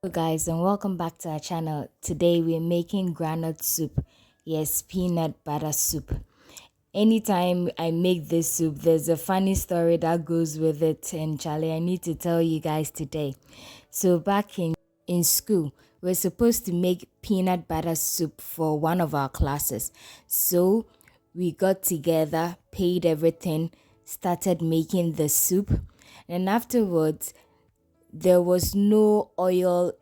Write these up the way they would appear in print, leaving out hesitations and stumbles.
Hello guys, and welcome back to our channel. Today we're making groundnut soup. Yes, peanut butter soup. Anytime I make this soup, there's a funny story that goes with it, and Charlie, I need to tell you guys today. So back in school, we're supposed to make peanut butter soup for one of our classes. So we got together, paid everything, started making the soup, and afterwards there was no oil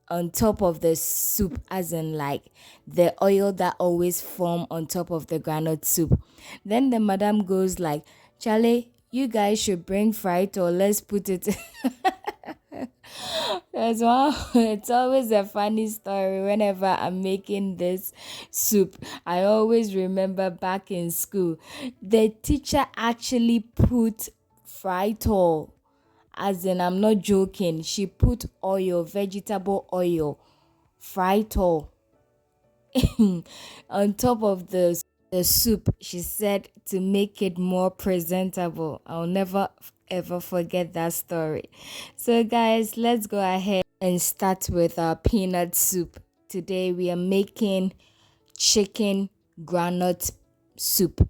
on top of the soup, as in like the oil that always form on top of the granite soup. Then the madam goes like, Charlie, you guys should bring fried or let's put it. That's why it's always a funny story whenever I'm making this soup. I always remember back in school, the teacher actually put fried, as in, I'm not joking. She put oil, vegetable oil, fried on top of the soup. She said to make it more presentable. I'll never ever forget that story. So guys, let's go ahead and start with our peanut soup. Today we are making chicken groundnut soup,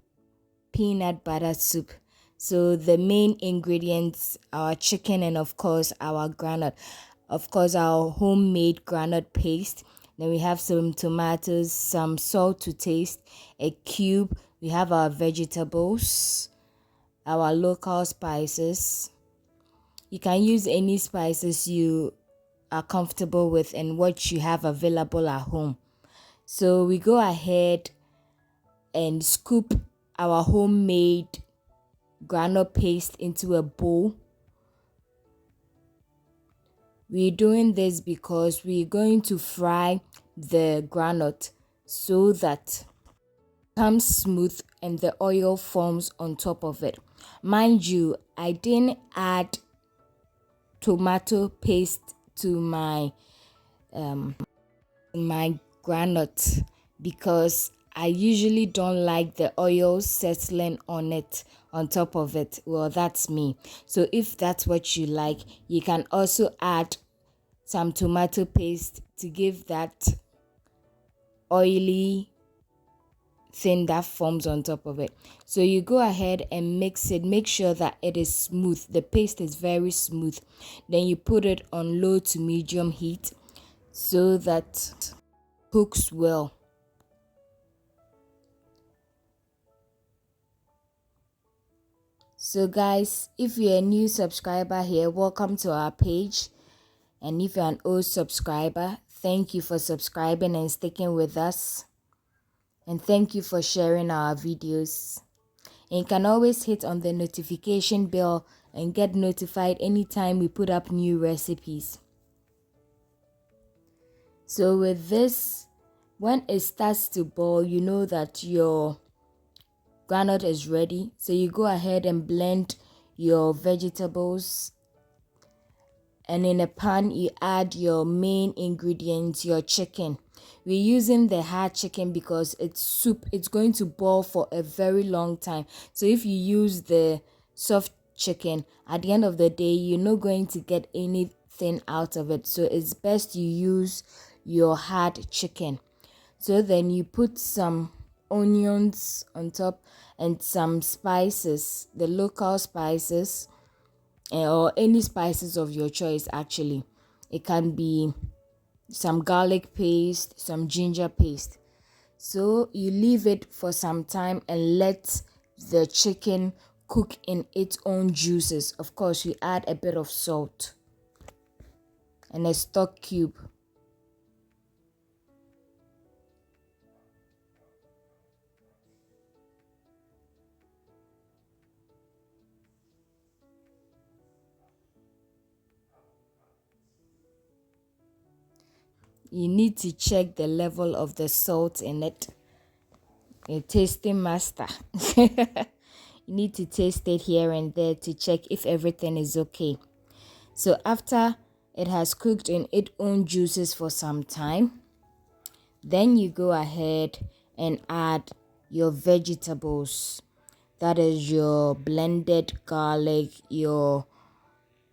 peanut butter soup. So the main ingredients are chicken and of course our groundnut. Of course our homemade groundnut paste. Then we have some tomatoes, some salt to taste, a cube. We have our vegetables, our local spices. You can use any spices you are comfortable with and what you have available at home. So we go ahead and scoop our homemade groundnut paste into a bowl. We're doing this because we're going to fry the groundnut so that it becomes smooth and the oil forms on top of it. Mind you, I didn't add tomato paste to my groundnut because I usually don't like the oil settling on it, on top of it. Well, that's me. So if that's what you like, you can also add some tomato paste to give that oily thing that forms on top of it. So you go ahead and mix it. Make sure that it is smooth. The paste is very smooth. Then you put it on low to medium heat so that it cooks well. So guys, if you're a new subscriber here, welcome to our page. And if you're an old subscriber, thank you for subscribing and sticking with us. And thank you for sharing our videos. And you can always hit on the notification bell and get notified anytime we put up new recipes. So with this, when it starts to boil, you know that your groundnut is ready. So you go ahead and blend your vegetables, and in a pan you add your main ingredients, your chicken. We're using the hard chicken because it's soup. It's going to boil for a very long time. So if you use the soft chicken, at the end of the day, you're not going to get anything out of it. So it's best you use your hard chicken. So then you put some onions on top and some spices, the local spices, or any spices of your choice actually. It can be some garlic paste, some ginger paste. So you leave it for some time and let the chicken cook in its own juices. Of course, you add a bit of salt and a stock cube. You need to check the level of the salt in it. A tasting master. You need to taste it here and there to check if everything is okay. So after it has cooked in its own juices for some time, then you go ahead and add your vegetables. That is your blended garlic, your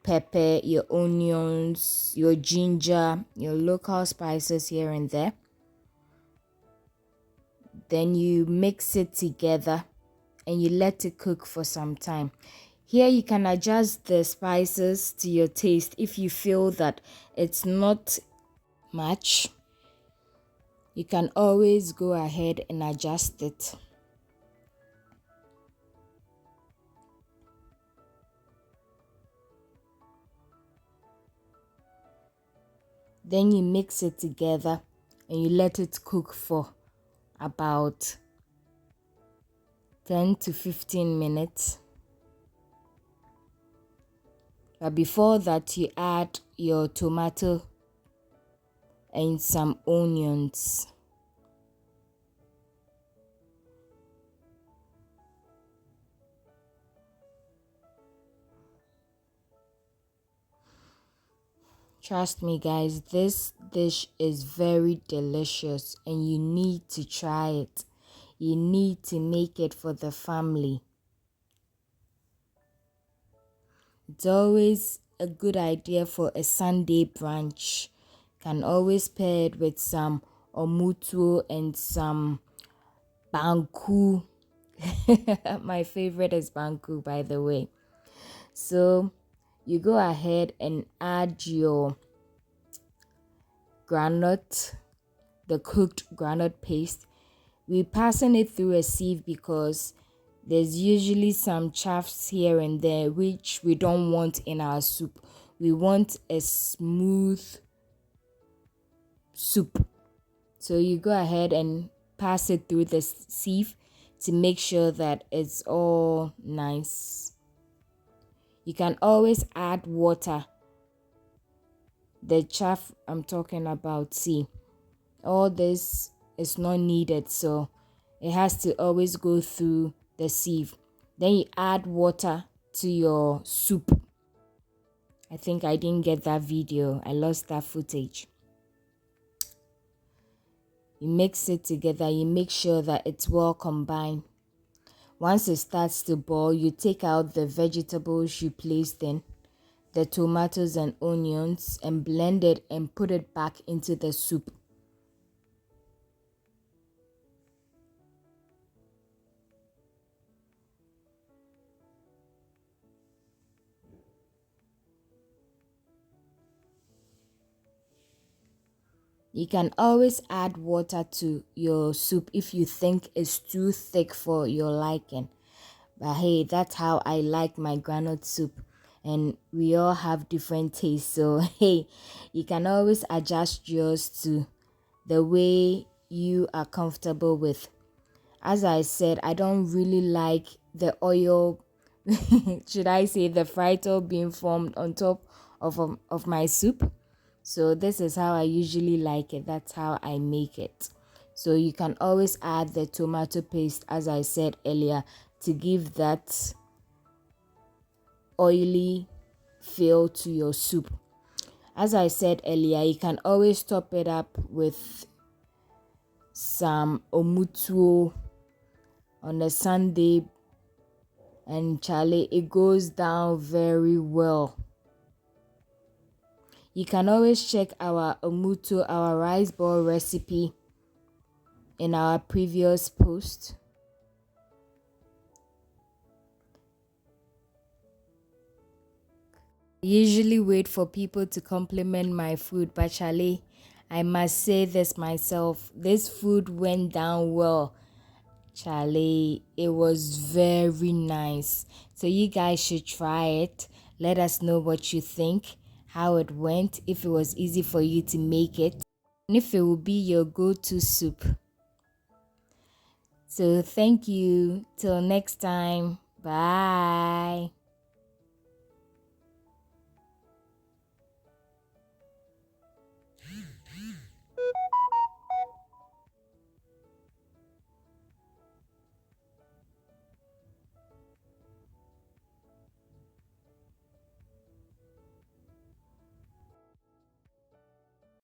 pepper, your onions, your ginger, your local spices here and there. Then you mix it together and you let it cook for some time. Here you can adjust the spices to your taste. If you feel that it's not much, you can always go ahead and adjust it. Then you mix it together and you let it cook for about 10 to 15 minutes. But before that, you add your tomato and some onions. Trust me, guys, this dish is very delicious and you need to try it. You need to make it for the family. It's always a good idea for a Sunday brunch. Can always pair it with some omutuo and some banku. My favorite is banku, by the way. So you go ahead and add your groundnut, the cooked groundnut paste. We're passing it through a sieve because there's usually some chaffs here and there which we don't want in our soup. We want a smooth soup. So you go ahead and pass it through the sieve to make sure that it's all nice. You can always add water. The chaff I'm talking about, see, all this is not needed, so it has to always go through the sieve. Then you add water to your soup. I think I didn't get that video. I lost that footage. You mix it together. You make sure that it's well combined. Once it starts to boil, you take out the vegetables you placed in, the tomatoes and onions, and blend it and put it back into the soup. You can always add water to your soup if you think it's too thick for your liking. But hey, that's how I like my groundnut soup. And we all have different tastes. So hey, you can always adjust yours to the way you are comfortable with. As I said, I don't really like the oil, should I say the fried oil being formed on top of my soup. So this is how I usually like it. That's how I make it. So you can always add the tomato paste, as I said earlier, to give that oily feel to your soup. As I said earlier, you can always top it up with some omutuo on a Sunday, and Charlie, it goes down very well. You can always check our omutuo, our rice ball recipe in our previous post. I usually wait for people to compliment my food, but Charlie, I must say this myself. This food went down well. Charlie, it was very nice. So you guys should try it. Let us know what you think, how it went, if it was easy for you to make it, and if it will be your go-to soup. So thank you. Till next time. Bye.